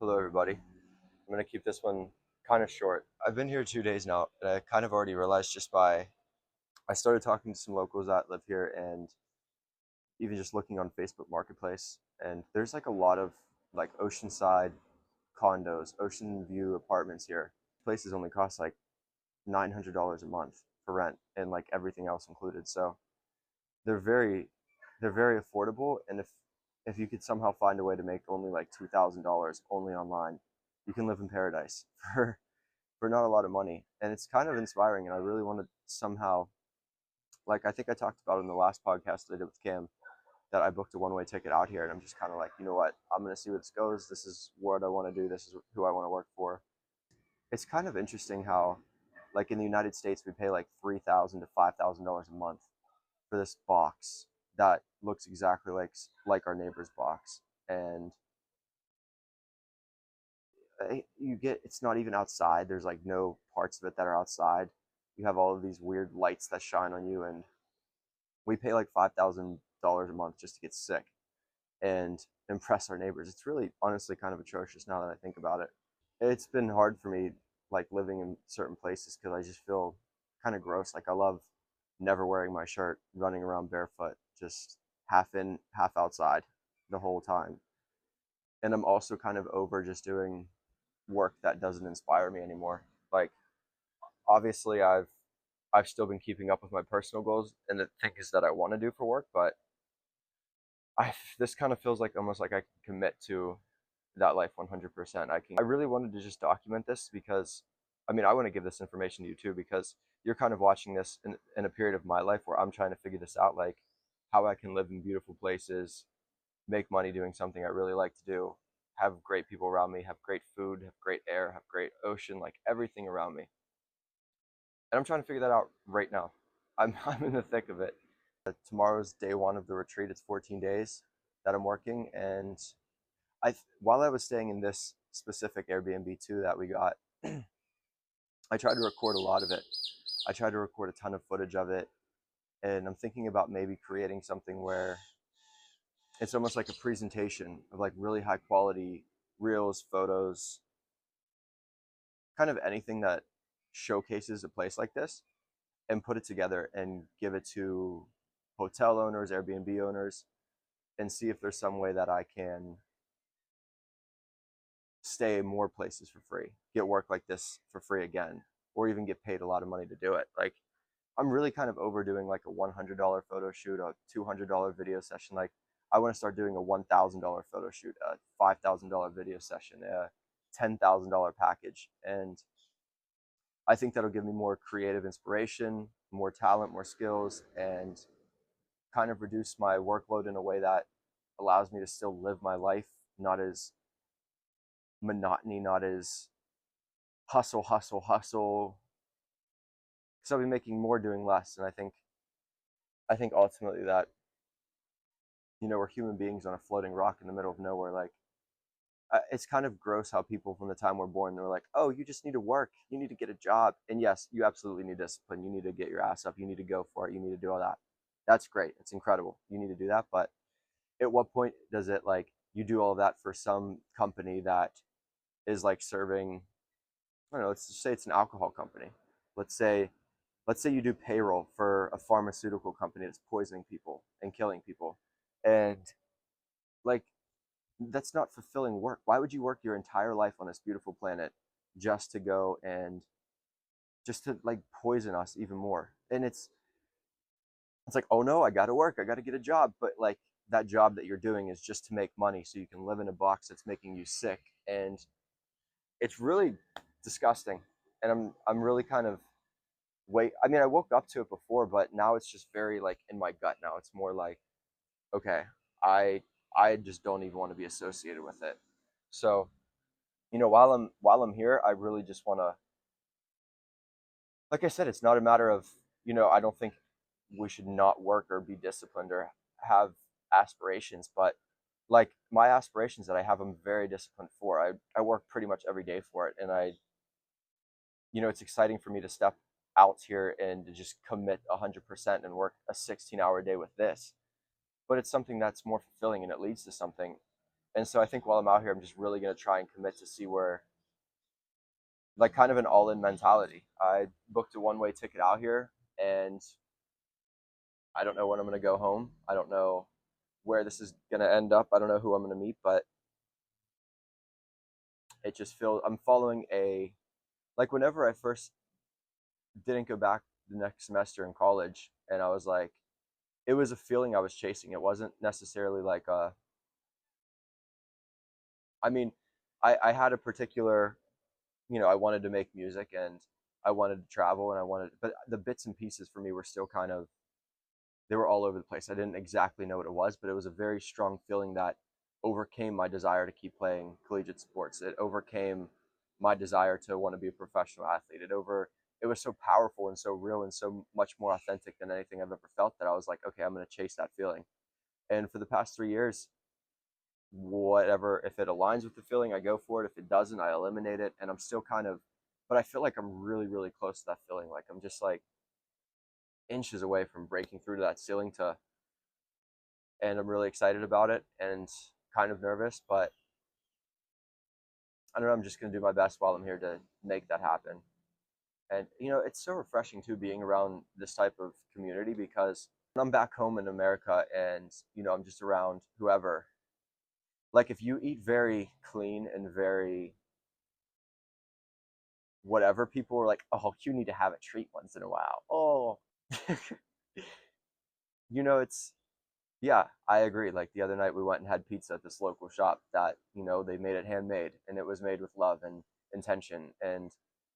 Hello, everybody. I'm going to keep this one kind of short. I've been here 2 days now, and I kind of already realized I started talking to some locals that live here and even just looking on Facebook Marketplace. And there's like a lot of like oceanside condos, ocean view apartments here. Places only cost like $900 a month for rent and like everything else included. So they're very, they're very affordable. And if you could somehow find a way to make only like $2,000 only online, you can live in paradise for not a lot of money. And it's kind of inspiring. And I really want to somehow, like, I think I talked about in the last podcast that I did with Cam, that I booked a one-way ticket out here. And I'm just kind of like, you know what? I'm going to see where this goes. This is what I want to do. This is who I want to work for. It's kind of interesting how, like, in the United States, we pay like $3,000 to $5,000 a month for this box that looks exactly like our neighbor's box. And you get, it's not even outside. There's like no parts of it that are outside. You have all of these weird lights that shine on you, and we pay like $5,000 a month just to get sick and impress our neighbors. It's really honestly kind of atrocious now that I think about it. It's been hard for me, like, living in certain places because I just feel kind of gross. Like, I love never wearing my shirt, running around barefoot, just half in, half outside the whole time. And I'm also kind of over just doing work that doesn't inspire me anymore. Like, obviously I've still been keeping up with my personal goals and the things that I want to do for work, but I this kind of feels like almost like I can commit to that life 100%. I really wanted to just document this because I mean, I want to give this information to you too because you're kind of watching this in a period of my life where I'm trying to figure this out, like how I can live in beautiful places, make money doing something I really like to do, have great people around me, have great food, have great air, have great ocean, like everything around me. And I'm trying to figure that out right now. I'm in the thick of it. Tomorrow's day one of the retreat. It's 14 days that I'm working, and while I was staying in this specific Airbnb too that we got, I tried to record a lot of it. I tried to record a ton of footage of it, and I'm thinking about maybe creating something where it's almost like a presentation of like really high quality reels, photos, kind of anything that showcases a place like this and put it together and give it to hotel owners, Airbnb owners, and see if there's some way that I can stay in more places for free, get work like this for free again, or even get paid a lot of money to do it. Like, I'm really kind of overdoing like a $100 photo shoot, a $200 video session. Like, I want to start doing a $1,000 photo shoot, a $5,000 video session, a $10,000 package. And I think that'll give me more creative inspiration, more talent, more skills, and kind of reduce my workload in a way that allows me to still live my life, not as monotony, not as hustle, hustle, hustle. Because I'll be making more doing less. And I think ultimately that, we're human beings on a floating rock in the middle of nowhere. Like, it's kind of gross how people from the time we're born, they're like, oh, you just need to work, you need to get a job. And yes, you absolutely need discipline, you need to get your ass up, you need to go for it, you need to do all that. That's great, it's incredible, you need to do that. But at what point does it, like, you do all of that for some company that is like serving, I don't know, let's just say it's an alcohol company. Let's say let's say you do payroll for a pharmaceutical company that's poisoning people and killing people, and like, that's not fulfilling work. Why would you work your entire life on this beautiful planet just to go and just to like poison us even more? And it's like, oh no, I got to work, I got to get a job, but like, that job that you're doing is just to make money so you can live in a box that's making you sick. And it's really disgusting. And I'm really kind of, wait, I mean, I woke up to it before, but now it's just very like in my gut now. It's more like, okay, I I just don't even want to be associated with it. So, while I'm here, I really just want to, like I said, it's not a matter of, I don't think we should not work or be disciplined or have aspirations, but like, my aspirations that I have, I'm very disciplined for. I work pretty much every day for it, and it's exciting for me to step out here and to just commit 100% and work a 16-hour day with this. But it's something that's more fulfilling and it leads to something. And so I think while I'm out here, I'm just really going to try and commit to see where, like, kind of an all in mentality. I booked a one-way ticket out here, and I don't know when I'm going to go home. I don't know where this is going to end up. I don't know who I'm going to meet, but it just feels I'm following a, like, whenever I first didn't go back the next semester in college, and I was like, it was a feeling I was chasing. It wasn't necessarily like a, I mean, I had a particular, I wanted to make music and I wanted to travel and but the bits and pieces for me were still kind of, they were all over the place. I didn't exactly know what it was, but it was a very strong feeling that overcame my desire to keep playing collegiate sports. It overcame my desire to want to be a professional athlete. It was so powerful and so real and so much more authentic than anything I've ever felt that I was like, okay, I'm going to chase that feeling. And for the past 3 years, whatever, if it aligns with the feeling, I go for it. If it doesn't, I eliminate it. And I'm still kind of, but I feel like I'm really, really close to that feeling. Like I'm just like inches away from breaking through to that ceiling and I'm really excited about it and kind of nervous, but I don't know. I'm just going to do my best while I'm here to make that happen. And, it's so refreshing too being around this type of community because when I'm back home in America and, I'm just around whoever, like if you eat very clean and very whatever, people are like, oh, you need to have a treat once in a while. Oh, it's, yeah, I agree. Like the other night we went and had pizza at this local shop that, they made it handmade and it was made with love and intention and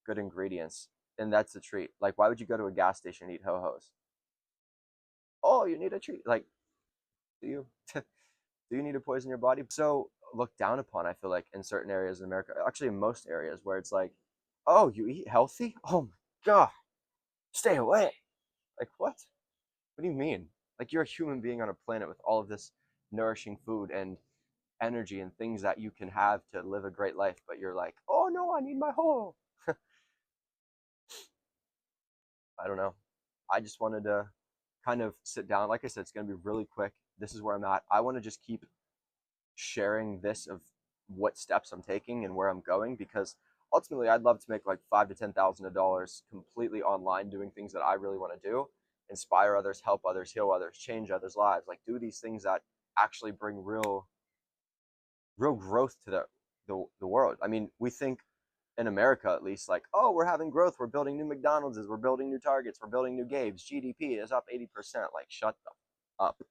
good ingredients. And that's a treat. Like, why would you go to a gas station and eat ho-hos? Oh, you need a treat. Like, do you? Do you need to poison your body? So looked down upon, I feel like, in certain areas in America, actually in most areas where it's like, oh, you eat healthy? Oh my God, stay away. Like, what? What do you mean? Like, you're a human being on a planet with all of this nourishing food and energy and things that you can have to live a great life, but you're like, oh no, I need my whole. I don't know. I just wanted to kind of sit down. Like I said, it's going to be really quick. This is where I'm at. I want to just keep sharing this of what steps I'm taking and where I'm going because ultimately I'd love to make like $5,000 to $10,000 completely online doing things that I really want to do, inspire others, help others, heal others, change others' lives, like do these things that actually bring real growth to the world. I mean, we think in America at least like, oh, we're having growth, we're building new McDonald's, we're building new Targets, we're building new Gabe's, GDP is up 80%. Like shut up,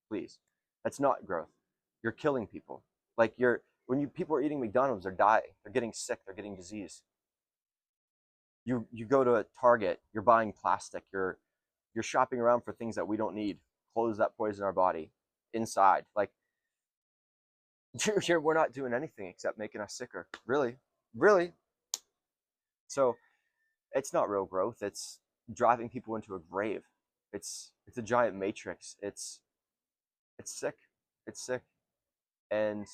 please. That's not growth. You're killing people. Like when you people are eating McDonald's, they're dying. They're getting sick. They're getting disease. You go to a Target, you're buying plastic. You're shopping around for things that we don't need, clothes that poison our body, inside. Like we're not doing anything except making us sicker. Really, really. So it's not real growth. It's driving people into a grave. It's a giant matrix. It's sick. It's sick. And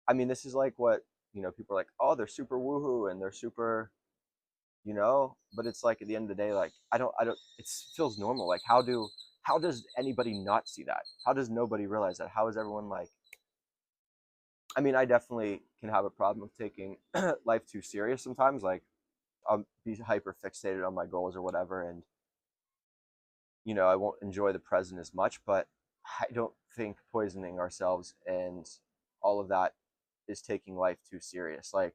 I mean, this is like what, people are like, oh, they're super woohoo and they're super, but it's like at the end of the day, like, it feels normal. Like, how does anybody not see that? How does nobody realize that? How is everyone like, I mean, I definitely can have a problem with taking life too serious sometimes. Like, I'll be hyper fixated on my goals or whatever. And, I won't enjoy the present as much, but I don't think poisoning ourselves and all of that is taking life too serious. Like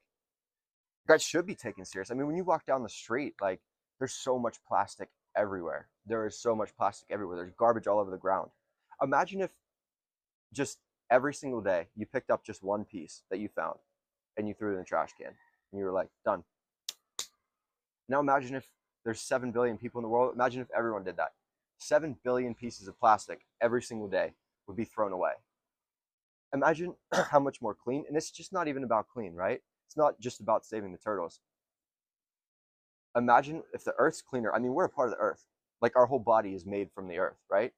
that should be taken serious. I mean, when you walk down the street, like there's so much plastic everywhere. There is so much plastic everywhere. There's garbage all over the ground. Imagine if just every single day you picked up just one piece that you found and you threw it in the trash can and you were like, done. Now imagine if there's 7 billion people in the world. Imagine if everyone did that. 7 billion pieces of plastic every single day would be thrown away. Imagine how much more clean, and it's just not even about clean, right? It's not just about saving the turtles. Imagine if the Earth's cleaner. I mean, we're a part of the Earth. Like our whole body is made from the Earth, right?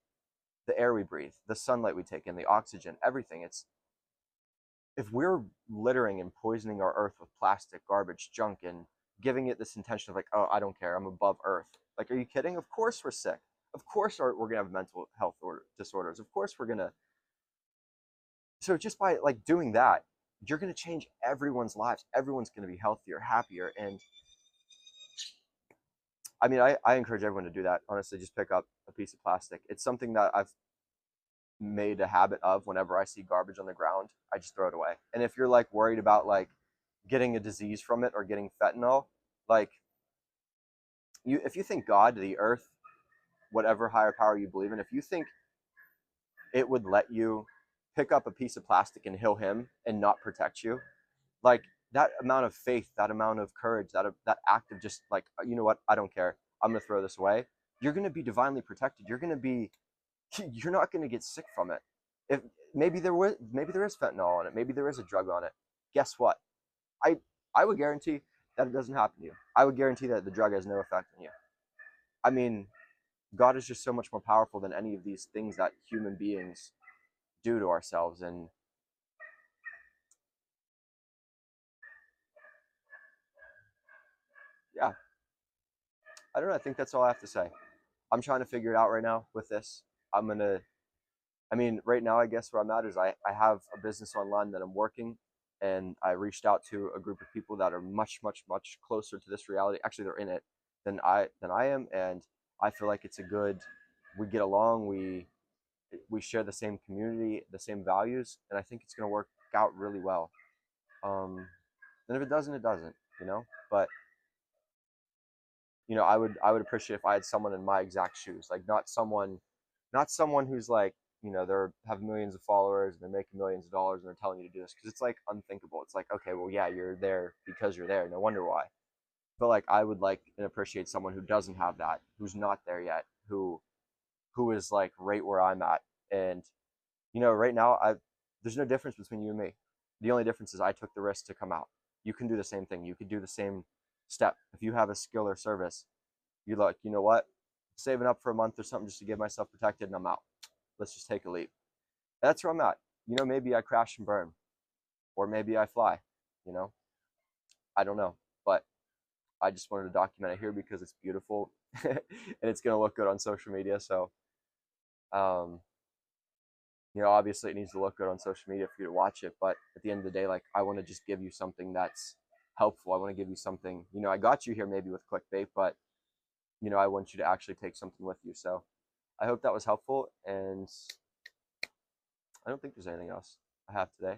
The air we breathe, the sunlight we take in, the oxygen, everything. It's if we're littering and poisoning our Earth with plastic, garbage, junk, and giving it this intention of like, oh, I don't care, I'm above Earth. Like, are you kidding? Of course we're sick. Of course we're gonna have mental health disorders. Of course we're gonna So just by like doing that, you're going to change everyone's lives. Everyone's going to be healthier, happier. And I mean, I encourage everyone to do that. Honestly, just pick up a piece of plastic. It's something that I've made a habit of. Whenever I see garbage on the ground, I just throw it away. And if you're like worried about like getting a disease from it or getting fentanyl, like if you think God, the earth, whatever higher power you believe in, if you think it would let you pick up a piece of plastic and heal him and not protect you, like that amount of faith, that amount of courage, that act of just like, you know what, I don't care, I'm gonna throw this away. You're gonna be divinely protected. You're not gonna get sick from it. If maybe there is fentanyl on it, maybe there is a drug on it. Guess what? I I would guarantee that it doesn't happen to you. I would guarantee that the drug has no effect on you. I mean, God is just so much more powerful than any of these things that human beings do to ourselves. And yeah, I don't know. I think that's all I have to say. I'm trying to figure it out right now with this. I'm gonna. I mean, right now, I guess where I'm at is I have a business online that I'm working, and I reached out to a group of people that are much, much, much closer to this reality. Actually, they're in it than I am, and I feel like it's a good. We get along. We share the same community, the same values, and I think it's gonna work out really well. Um, and if it doesn't, it doesn't. But I would appreciate if I had someone in my exact shoes, like not someone who's like, they're have millions of followers and they're making millions of dollars and they're telling you to do this, because it's like unthinkable. It's like, okay, well, yeah, you're there because you're there. No wonder why. But like, I would like and appreciate someone who doesn't have that, who's not there yet, who is like right where I'm at. And right now, there's no difference between you and me. The only difference is I took the risk to come out. You can do the same thing. You could do the same step. If you have a skill or service, you're like, you know what? Saving up for a month or something just to get myself protected, and I'm out. Let's just take a leap. That's where I'm at. Maybe I crash and burn, or maybe I fly. You know, I don't know, but I just wanted to document it here because it's beautiful and it's gonna look good on social media. So, um, obviously it needs to look good on social media for you to watch it. But at the end of the day, like, I want to just give you something that's helpful. I want to give you something. I got you here maybe with clickbait, but I want you to actually take something with you. So I hope that was helpful, and I don't think there's anything else I have today.